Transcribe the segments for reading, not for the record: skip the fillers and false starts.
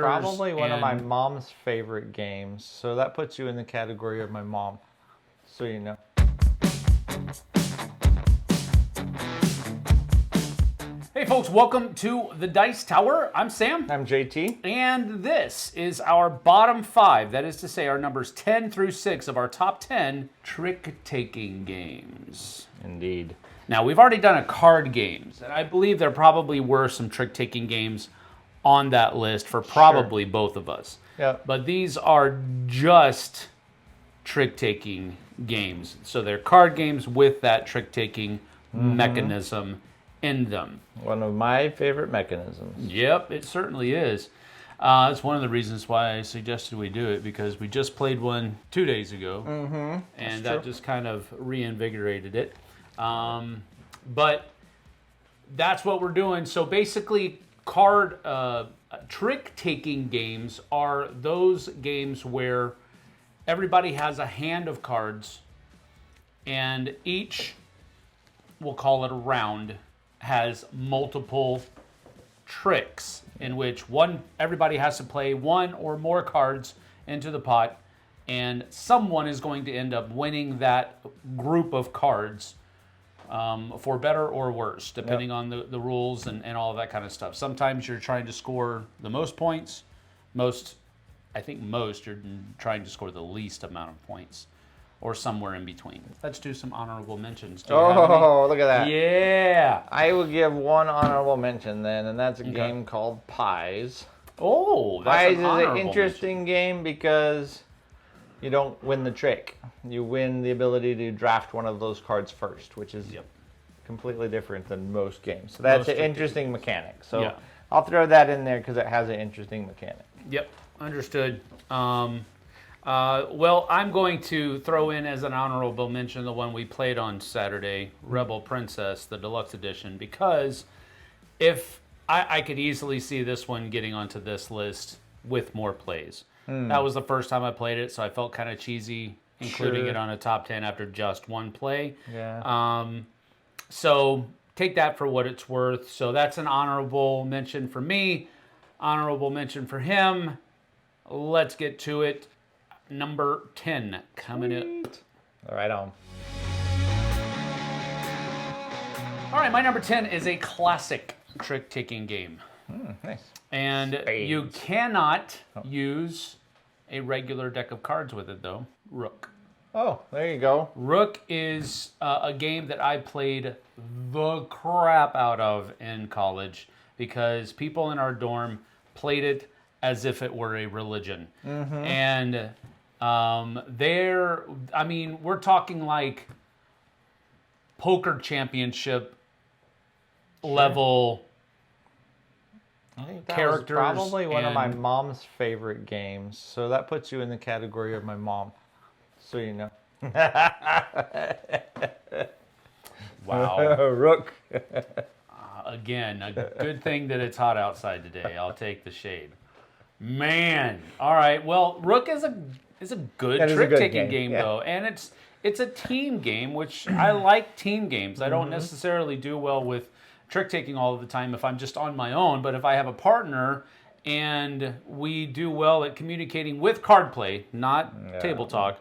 Probably one of my mom's favorite games, so that puts you in the category of my mom, so you know. Hey folks, welcome to the Dice Tower. I'm Sam. I'm JT. And this is our bottom 5, that is to say our numbers 10 through 6 of our top 10 trick-taking games. Indeed. Now, we've already done a card games, and I believe there probably were some trick-taking games on that list for probably both of us. Yeah. But these are just trick-taking games. So they're card games with that trick-taking mechanism in them. One of my favorite mechanisms. Yep, it certainly is. That's one of the reasons why I suggested we do it, because we just played one 2 days ago, and that just kind of reinvigorated it. But that's what we're doing. So basically, card trick-taking games are those games where everybody has a hand of cards, and each, we'll call it a round, has multiple tricks in which everybody has to play one or more cards into the pot, and someone is going to end up winning that group of cards for better or worse, depending on the rules and all of that kind of stuff. Sometimes you're trying to score the most points. I think you're trying to score the least amount of points, or somewhere in between. Let's do some honorable mentions. Do you have any? Look at that. Yeah. I will give one honorable mention then, and that's a game called Pies. Oh, that's Pies an is honorable an interesting game because you don't win the trick. You win the ability to draft one of those cards first, which is completely different than most games. So that's an interesting mechanic. So I'll throw that in there because it has an interesting mechanic. Yep, understood. Well, I'm going to throw in as an honorable mention the one we played on Saturday, Rebel Princess, the deluxe edition, because if I could easily see this one getting onto this list with more plays. That was the first time I played it, so I felt kind of cheesy including it on a top 10 after just one play. Yeah. So take that for what it's worth. So that's an honorable mention for me, honorable mention for him. Let's get to it. Number 10 coming up. All right, on. All right, my number 10 is a classic trick-taking game. Nice. And you cannot use a regular deck of cards with it, though. Rook. Oh, there you go. Rook is a game that I played the crap out of in college because people in our dorm played it as if it were a religion. And we're talking like poker championship level I think that characters. was probably one of my mom's favorite games, so that puts you in the category of my mom, so you know. Wow. Rook. Again, a good thing that it's hot outside today. I'll take the shade. Man. All right. Well, Rook is a good trick-taking game, though, and it's a team game, which I like team games. I don't necessarily do well with trick-taking all of the time if I'm just on my own, but if I have a partner and we do well at communicating with card play, not table talk,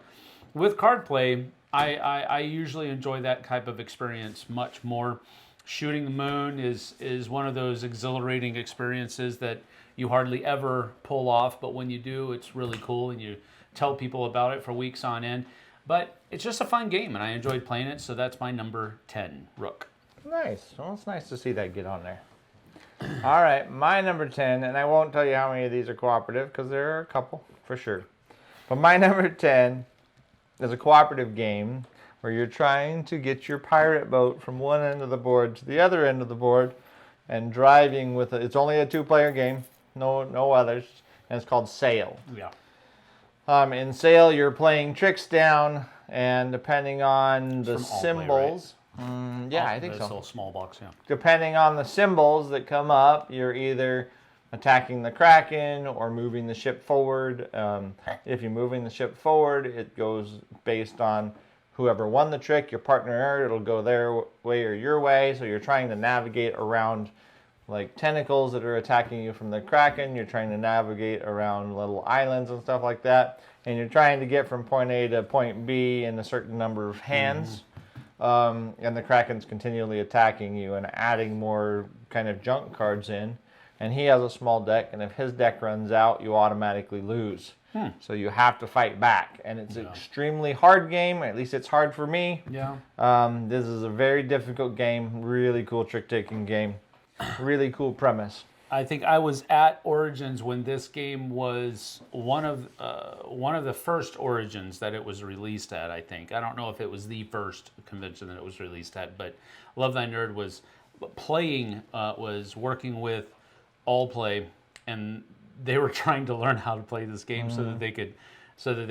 with card play, I usually enjoy that type of experience much more. Shooting the moon is one of those exhilarating experiences that you hardly ever pull off, but when you do, it's really cool, and you tell people about it for weeks on end. But it's just a fun game, and I enjoyed playing it, so that's my number 10, Rook. Nice. Well, it's nice to see that get on there. All right, my number 10, and I won't tell you how many of these are cooperative, because there are a couple, for sure. But my number 10 is a cooperative game where you're trying to get your pirate boat from one end of the board to the other end of the board and driving with it. It's only a 2-player game, no others, and it's called Sail. Yeah. In Sail, you're playing tricks down, and depending on the symbols... yeah, I think so. It's a little small box, yeah. Depending on the symbols that come up, you're either attacking the Kraken or moving the ship forward. If you're moving the ship forward, it goes based on whoever won the trick, your partner, it'll go their way or your way. So you're trying to navigate around like tentacles that are attacking you from the Kraken. You're trying to navigate around little islands and stuff like that. And you're trying to get from point A to point B in a certain number of hands. And the Kraken's continually attacking you and adding more kind of junk cards in. And he has a small deck, and if his deck runs out, you automatically lose. So you have to fight back. And it's an extremely hard game. At least it's hard for me. Yeah. This is a very difficult game. Really cool trick-taking game. Really cool premise. I think I was at Origins when this game was one of the first Origins that it was released at, I think. I don't know if it was the first convention that it was released at, but Love Thy Nerd was working with All Play, and they were trying to learn how to play this game so that they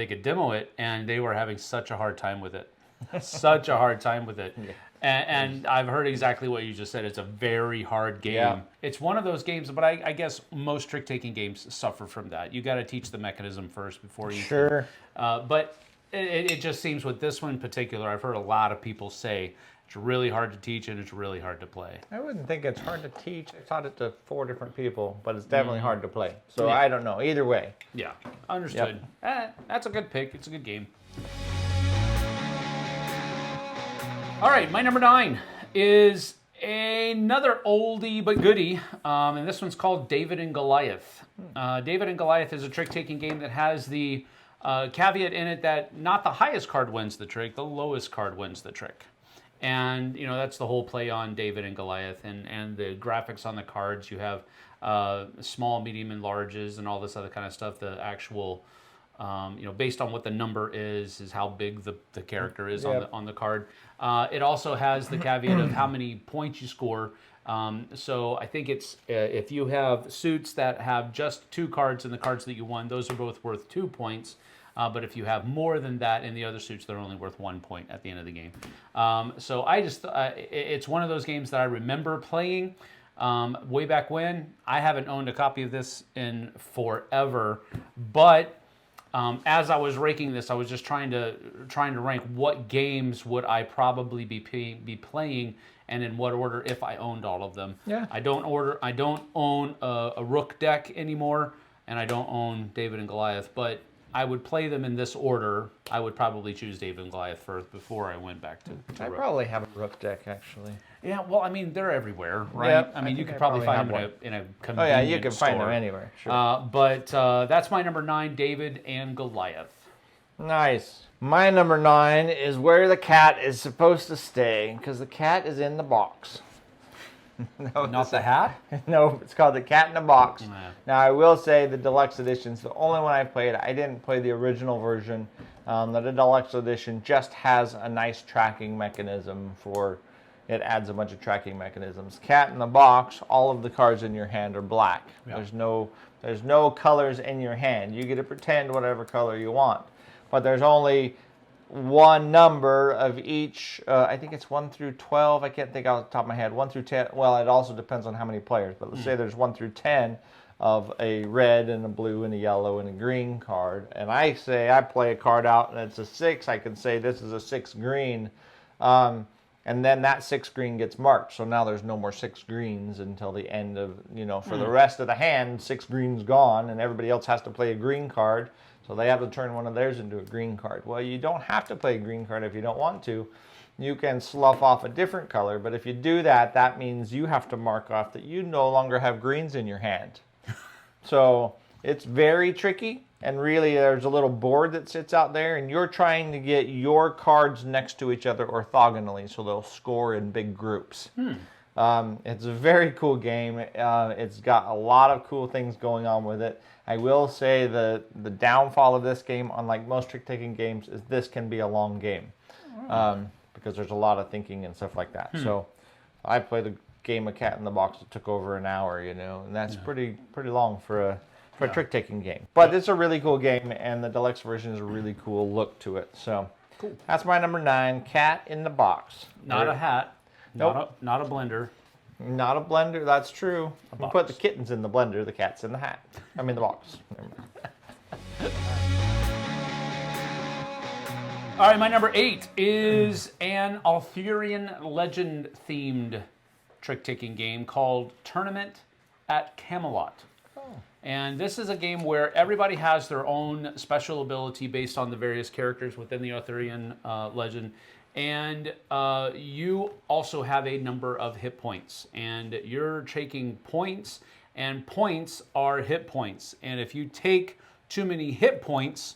could demo it, and they were having such a hard time with it. Such a hard time with it. Yeah. And I've heard exactly what you just said. It's a very hard game. Yeah. It's one of those games, but I guess most trick-taking games suffer from that. You got to teach the mechanism first before you Sure. But it just seems with this one in particular, I've heard a lot of people say it's really hard to teach and it's really hard to play. I wouldn't think it's hard to teach. I taught it to 4 different people, but it's definitely hard to play. So I don't know. Either way. Yeah, understood. Yep. That's a good pick. It's a good game. All right, my number 9 is another oldie but goodie, and this one's called David and Goliath. David and Goliath is a trick-taking game that has the caveat in it that not the highest card wins the trick, the lowest card wins the trick. And, you know, that's the whole play on David and Goliath, and the graphics on the cards. You have small, medium, and larges, and all this other kind of stuff. The actual, based on what the number is how big the character is on the card. It also has the caveat of how many points you score. So I think it's if you have suits that have just 2 cards in the cards that you won, those are both worth 2 points. But if you have more than that in the other suits, they're only worth 1 point at the end of the game. So I just, it's one of those games that I remember playing way back when. I haven't owned a copy of this in forever, but as I was raking this, I was just trying to rank what games would I probably be playing and in what order if I owned all of them. Yeah. I don't own a Rook deck anymore, and I don't own David and Goliath, but I would play them in this order. I would probably choose David and Goliath first before I went back to I Rook. probably have a Rook deck, actually. Yeah, well, I mean, they're everywhere, right? Yep, I mean, you could probably find them in a convenience Oh, yeah, you can store. find them anywhere, sure. But that's my number 9, David and Goliath. Nice. My number 9 is where the cat is supposed to stay, because the cat is in the box. No, not the hat? No, it's called the Cat in the Box. Yeah. Now, I will say the deluxe edition's the only one I played. I didn't play the original version. The deluxe edition just has a nice tracking mechanism for... It adds a bunch of tracking mechanisms. Cat in the Box, all of the cards in your hand are black. Yeah. There's no colors in your hand. You get to pretend whatever color you want. But there's only one number of each, I think it's 1 through 12, I can't think off the top of my head, 1 through 10, well, it also depends on how many players, but let's say there's 1 through 10 of a red and a blue and a yellow and a green card, and I play a card out and it's a 6, I can say this is a 6 green, and then that 6 green gets marked, so now there's no more 6 greens until the end of, for the rest of the hand, 6 greens gone, and everybody else has to play a green card. So they have to turn one of theirs into a green card. Well, you don't have to play a green card if you don't want to. You can slough off a different color, but if you do that, that means you have to mark off that you no longer have greens in your hand. So it's very tricky, and really there's a little board that sits out there, and you're trying to get your cards next to each other orthogonally, so they'll score in big groups. It's a very cool game. It's got a lot of cool things going on with it. I will say the downfall of this game, unlike most trick-taking games, is this can be a long game because there's a lot of thinking and stuff like that. So I played a game of Cat in the Box that took over an hour, and that's pretty long for a trick-taking game. But it's a really cool game, and the deluxe version is a really cool look to it. So cool. That's my number 9, Cat in the Box. Not a hat. Nope. Not a blender. Not a blender, that's true. You put the kittens in the blender, the cat's in the hat. I mean the box. All right, my number 8 is an Arthurian legend-themed trick-taking game called Tournament at Camelot. And this is a game where everybody has their own special ability based on the various characters within the Arthurian legend. And you also have a number of hit points. And you're taking points, and points are hit points. And if you take too many hit points,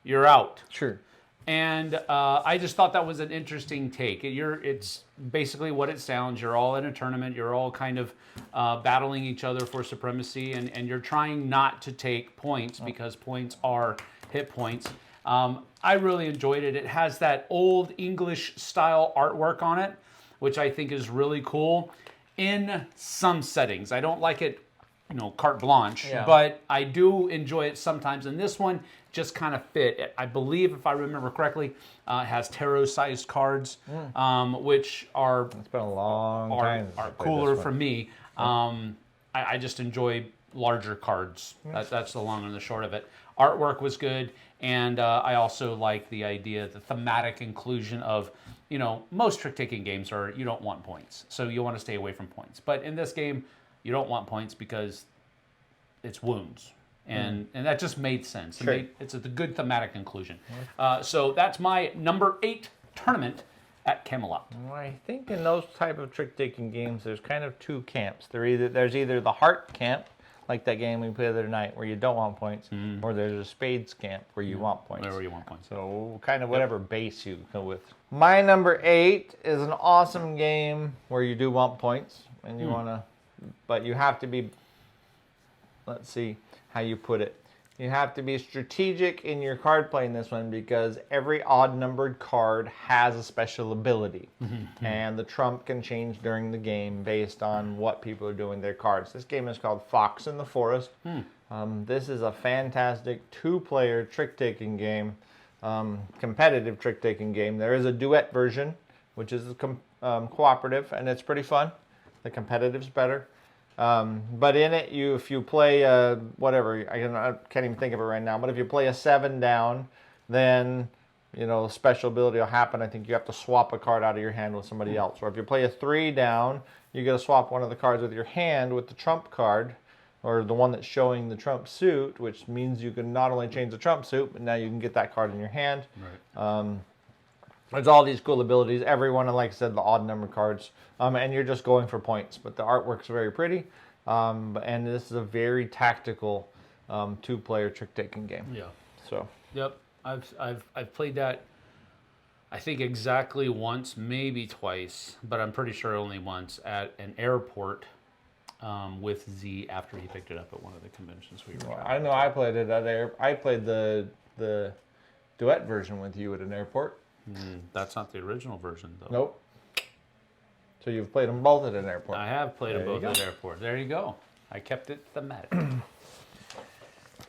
you're out. Sure. And I just thought that was an interesting take. It's basically what it sounds. You're all in a tournament. You're all kind of battling each other for supremacy, and you're trying not to take points because points are hit points. I really enjoyed it. It has that old English style artwork on it, which I think is really cool in some settings. I don't like it, carte blanche, but I do enjoy it sometimes. And this one just kind of fit. I believe, if I remember correctly, it has tarot-sized cards, which are It's been a long time. are cooler for me. I just enjoy larger cards. That's the long and the short of it. Artwork was good, and I also like the idea, the thematic inclusion of, most trick-taking games are you don't want points, so you want to stay away from points. But in this game, you don't want points because it's wounds. And that just made sense. Sure. It's a good thematic inclusion. So that's my number 8 Tournament at Camelot. Well, I think in those type of trick-taking games, there's kind of two camps. There's either the heart camp, like that game we played the other night, where you don't want points, or there's a spades camp where you want points. Where you want points. So kind of whatever base you go with. My number 8 is an awesome game where you do want points, and you want to, but you have to be, let's see how you put it. You have to be strategic in your card play in this one because every odd-numbered card has a special ability. And the trump can change during the game based on what people are doing with their cards. This game is called Fox in the Forest. This is a fantastic 2-player trick-taking game, competitive trick-taking game. There is a duet version, which is cooperative, and it's pretty fun. The competitive's better. But in it, if you play whatever, I can't even think of it right now, but if you play a 7 down, then, special ability will happen. I think you have to swap a card out of your hand with somebody else. Or if you play a 3 down, you got to swap one of the cards with your hand with the trump card, or the one that's showing the trump suit, which means you can not only change the trump suit, but now you can get that card in your hand. Right. There's all these cool abilities. Every one, like I said, the odd number cards. And you're just going for points. But the artwork's very pretty. And this is a very tactical 2-player trick-taking game. Yeah. So. Yep. I've played that, I think, exactly once, maybe twice, but I'm pretty sure only once at an airport with Z after he picked it up at one of the conventions we were at. I know I played it at I played the duet version with you at an airport. That's not the original version, though. Nope. So you've played them both at an airport. I have played them both at an airport. There you go. I kept it thematic.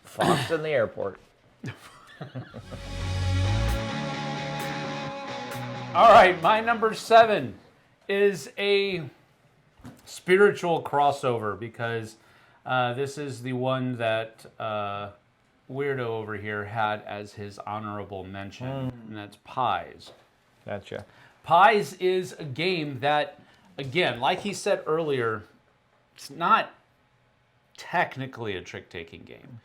Fox in the airport. All right, my number 7 is a spiritual crossover because this is the one that Weirdo over here had as his honorable mention, and that's Pies. Gotcha. Pies is a game that, again, like he said earlier, it's not technically a trick-taking game.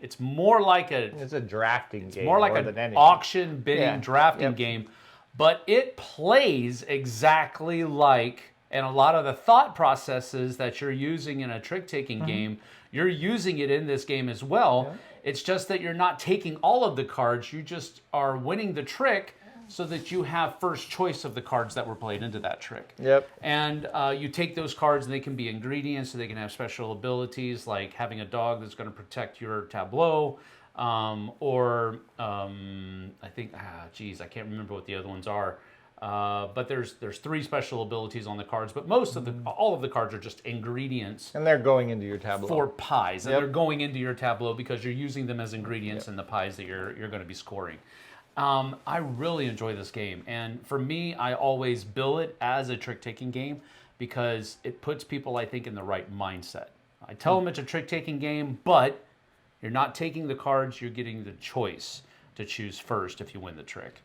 It's more like it's a drafting game. More like an auction bidding drafting game, but it plays exactly like, and a lot of the thought processes that you're using in a trick-taking game, you're using it in this game as well. Yeah. It's just that you're not taking all of the cards. You just are winning the trick so that you have first choice of the cards that were played into that trick. Yep. And you take those cards, and they can be ingredients, so they can have special abilities, like having a dog that's going to protect your tableau, or I think, I can't remember what the other ones are. But there's 3 special abilities on the cards, but all of the cards are just ingredients. And they're going into your tableau. For pies. And they're going into your tableau because you're using them as ingredients in the pies that you're going to be scoring. I really enjoy this game. And for me, I always bill it as a trick-taking game because it puts people, I think, in the right mindset. I tell them it's a trick-taking game, but you're not taking the cards, you're getting the choice to choose first if you win the trick.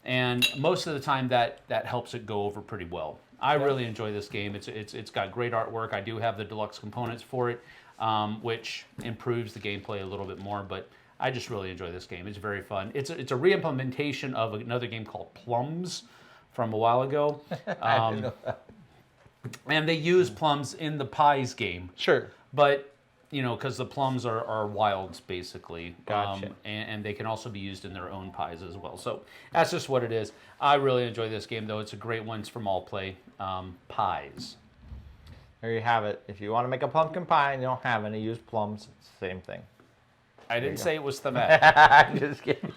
And most of the time that helps it go over pretty well. I really enjoy this game. It's got great artwork. I do have the deluxe components for it, which improves the gameplay a little bit more, but I just really enjoy this game. It's very fun. It's a re-implementation of another game called Plums from a while ago. I didn't know that. And they use plums in the Pies game. Sure. But, because the plums are wilds, basically. Gotcha. And they can also be used in their own pies as well. So that's just what it is. I really enjoy this game, though. It's a great one from All Play. Pies. There you have it. If you want to make a pumpkin pie and you don't have any, use plums. It's the same thing. I didn't say it was thematic. I'm just kidding.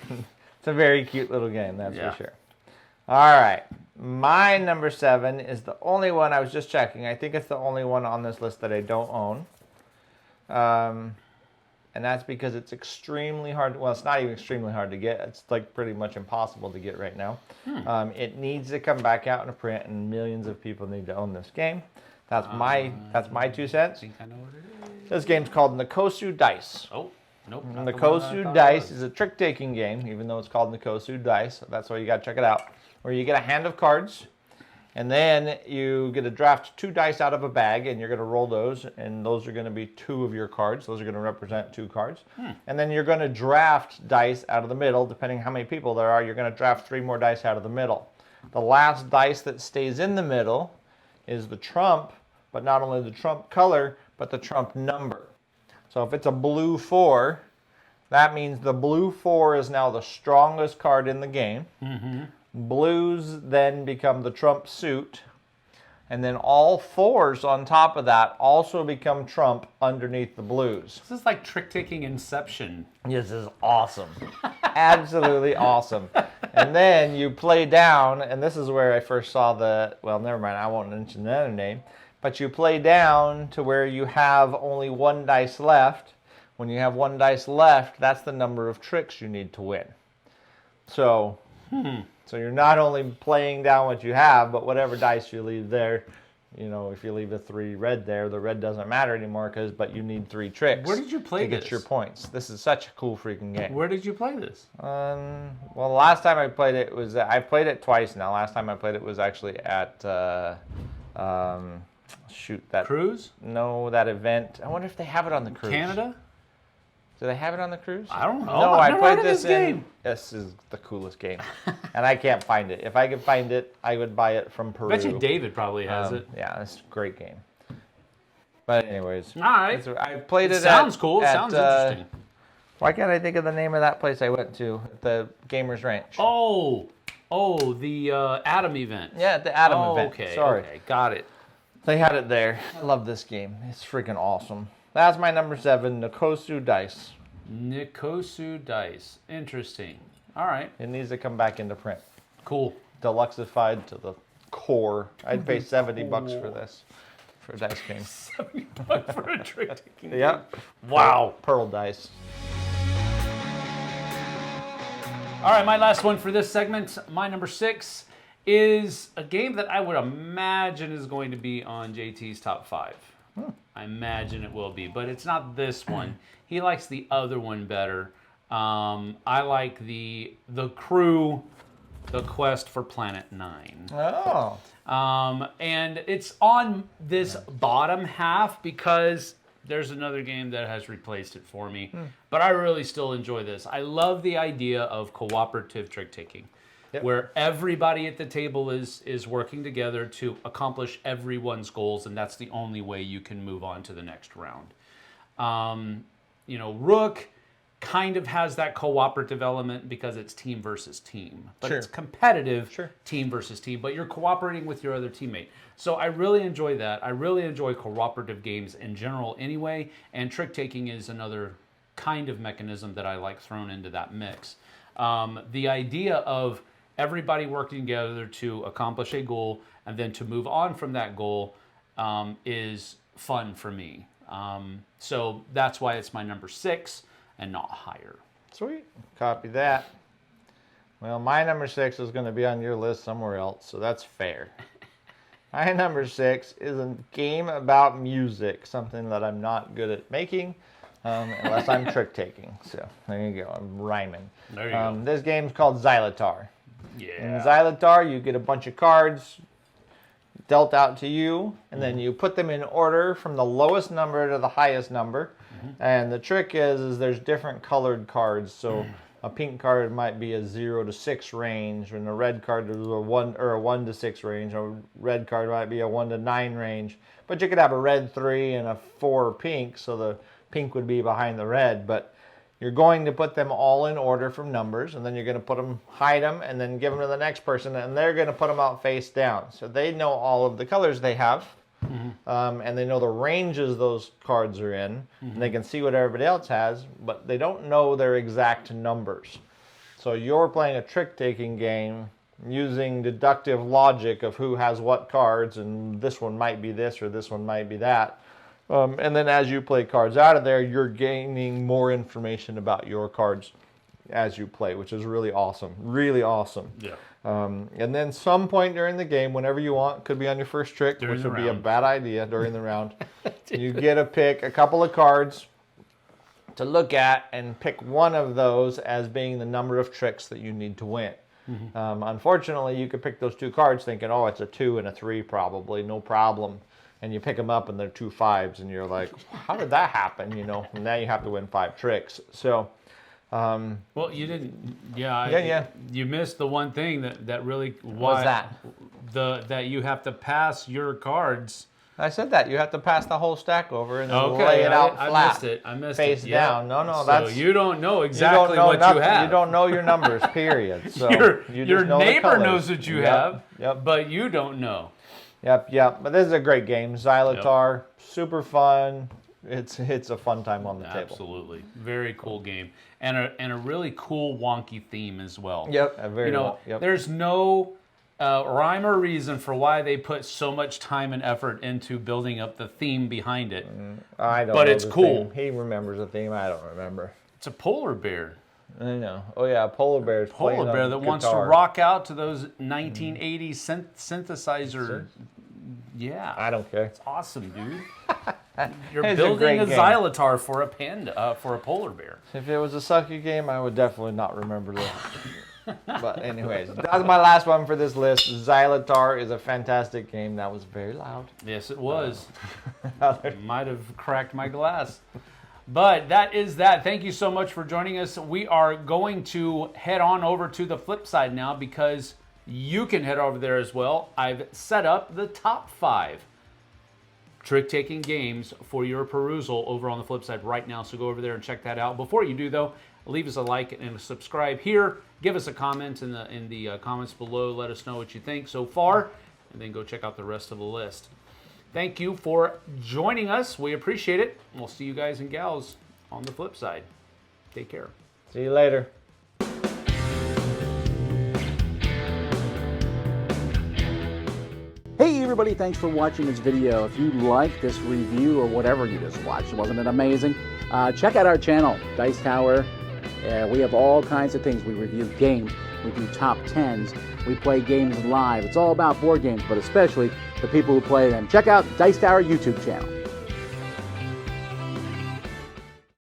It's a very cute little game, that's for sure. All right. My number 7 is the only one I was just checking. I think it's the only one on this list that I don't own. And that's because it's extremely hard. Well, it's not even extremely hard to get. It's like pretty much impossible to get right now. It needs to come back out in a print, and millions of people need to own this game. That's my 2 cents. I think I know what it is. This game's called Nikosu Dice. Oh, nope. Nikosu Dice is a trick-taking game, even though it's called Nikosu Dice. So that's why you got to check it out. Where you get a hand of cards, and then you get to draft 2 dice out of a bag, and you're going to roll those, and those are going to be 2 of your cards. Those are going to represent 2 cards. And then you're going to draft dice out of the middle, depending how many people there are. You're going to draft 3 more dice out of the middle. The last dice that stays in the middle is the trump, but not only the trump color, but the trump number. So if it's a blue 4, that means the blue 4 is now the strongest card in the game. Blues then become the trump suit, and then all 4s on top of that also become trump underneath the blues. This is like trick-taking Inception. This is awesome. Absolutely awesome. And then you play down, and this is where I first saw well, never mind, I won't mention the other name, but you play down to where you have only 1 dice left. When you have 1 dice left, that's the number of tricks you need to win. So... So you're not only playing down what you have, but whatever dice you leave there, if you leave a 3 red there, the red doesn't matter anymore but you need 3 tricks. Where did you play to get your points? This is such a cool freaking game. Where did you play this? Well, the last time I played it was I played it twice now. Last time I played it was actually at Cruise? No, that event. I wonder if they have it on the cruise. Canada? Do they have it on the cruise? I don't know. No, I've I never played heard of this this game. This is the coolest game, and I can't find it. If I could find it, I would buy it from Peru. I bet you David probably has it. Yeah, it's a great game. But anyways, all right. I played it. Sounds cool. Sounds interesting. Why can't I think of the name of that place I went to? The Gamers Ranch. Oh, the Atom event. Yeah, the Atom event. Okay. Sorry, Okay, got it. they had it there. I love this game. It's freaking awesome. That's my number 7, Nikosu Dice. Nikosu Dice. Interesting. All right. It needs to come back into print. Cool. Deluxeified to the core. I'd pay $70 for this, for a dice game. $70 for a trick-taking game. Yep. Wow. Pearl dice. All right, my last one for this segment, my number 6, is a game that I would imagine is going to be on JT's top 5. I imagine it will be, but it's not this one. He likes the other one better. I like the Crew, The Quest for Planet 9. Oh. And it's on this bottom half because there's another game that has replaced it for me. But I really still enjoy this. I love the idea of cooperative trick-taking. Yep. Where everybody at the table is working together to accomplish everyone's goals, and that's the only way you can move on to the next round. Rook kind of has that cooperative element because it's team versus team. But it's competitive team versus team, but you're cooperating with your other teammate. So I really enjoy that. I really enjoy cooperative games in general anyway, and trick-taking is another kind of mechanism that I like thrown into that mix. The idea of everybody working together to accomplish a goal and then to move on from that goal is fun for me. So that's why it's my number 6 and not higher. Sweet. Copy that. Well, my number 6 is going to be on your list somewhere else, so that's fair. My number 6 is a game about music, something that I'm not good at making. unless I'm trick taking. So there you go. I'm rhyming. There you go. This game's called Xylotar. Yeah. In Xylotar, you get a bunch of cards dealt out to you, and then you put them in order from the lowest number to the highest number. And the trick is there's different colored cards. So a pink card might be a 0 to 6 range, and a red card is a 1 to 6 range. A red card might be a 1 to 9 range. But you could have a red 3 and a 4 pink, so the pink would be behind the red. But you're going to put them all in order from numbers, and then you're going to put them, hide them, and then give them to the next person, and they're going to put them out face down. So they know all of the colors they have, and they know the ranges those cards are in, and they can see what everybody else has, but they don't know their exact numbers. So you're playing a trick-taking game using deductive logic of who has what cards, and this one might be this or this one might be that. And then as you play cards out of there, you're gaining more information about your cards as you play, which is really awesome. Really awesome. Yeah. And then some point during the game, whenever you want, could be on your first trick, which would be a bad idea during the round. You get to pick a couple of cards to look at and pick one of those as being the number of tricks that you need to win. Unfortunately, you could pick those 2 cards thinking, oh, it's a 2 and a 3 probably, no problem. And you pick them up and they're 2 5s, and you're like, how did that happen? You know, and now you have to win 5 tricks. So, well, you didn't. Yeah. You missed the one thing that really. What's that? That you have to pass your cards. I said that you have to pass the whole stack over and then lay it out flat. I missed face it. down. No, so that's you don't know exactly what nothing. you have. You don't know your numbers. Period. So your neighbor knows what you have, Yep. but you don't know. Yep. But this is a great game. Xylotar, super fun. It's a fun time on the table. Absolutely, very cool game, and a really cool wonky theme as well. Yep, There's no rhyme or reason for why they put so much time and effort into building up the theme behind it. I don't. But know it's the cool. Theme. He remembers the theme. I don't remember. It's a polar bear. I know. Oh yeah, a polar bear. Polar bear that wants to rock out to those 1980s synthesizer. Yeah. I don't care. It's awesome, dude. You're building a Xylotar for a panda, for a polar bear. If it was a sucky game, I would definitely not remember that. But anyways, that's my last one for this list. Xylotar is a fantastic game. That was very loud. Yes, it was. Might have cracked my glass. But that is that. Thank you so much for joining us. We are going to head on over to the Flipside now because you can head over there as well. I've set up the top 5 trick-taking games for your perusal over on the Flipside right now. So go over there and check that out. Before you do, though, leave us a like and a subscribe here. Give us a comment in the comments below. Let us know what you think so far, and then go check out the rest of the list. Thank you for joining us. We appreciate it. We'll see you guys and gals on the Flipside. Take care. See you later. Hey everybody, thanks for watching this video. If you like this review or whatever you just watched, wasn't it amazing? Check out our channel, Dice Tower. We have all kinds of things. We review games, we do top 10s, we play games live. It's all about board games, but especially the people who play them. Check out Dice Tower YouTube channel.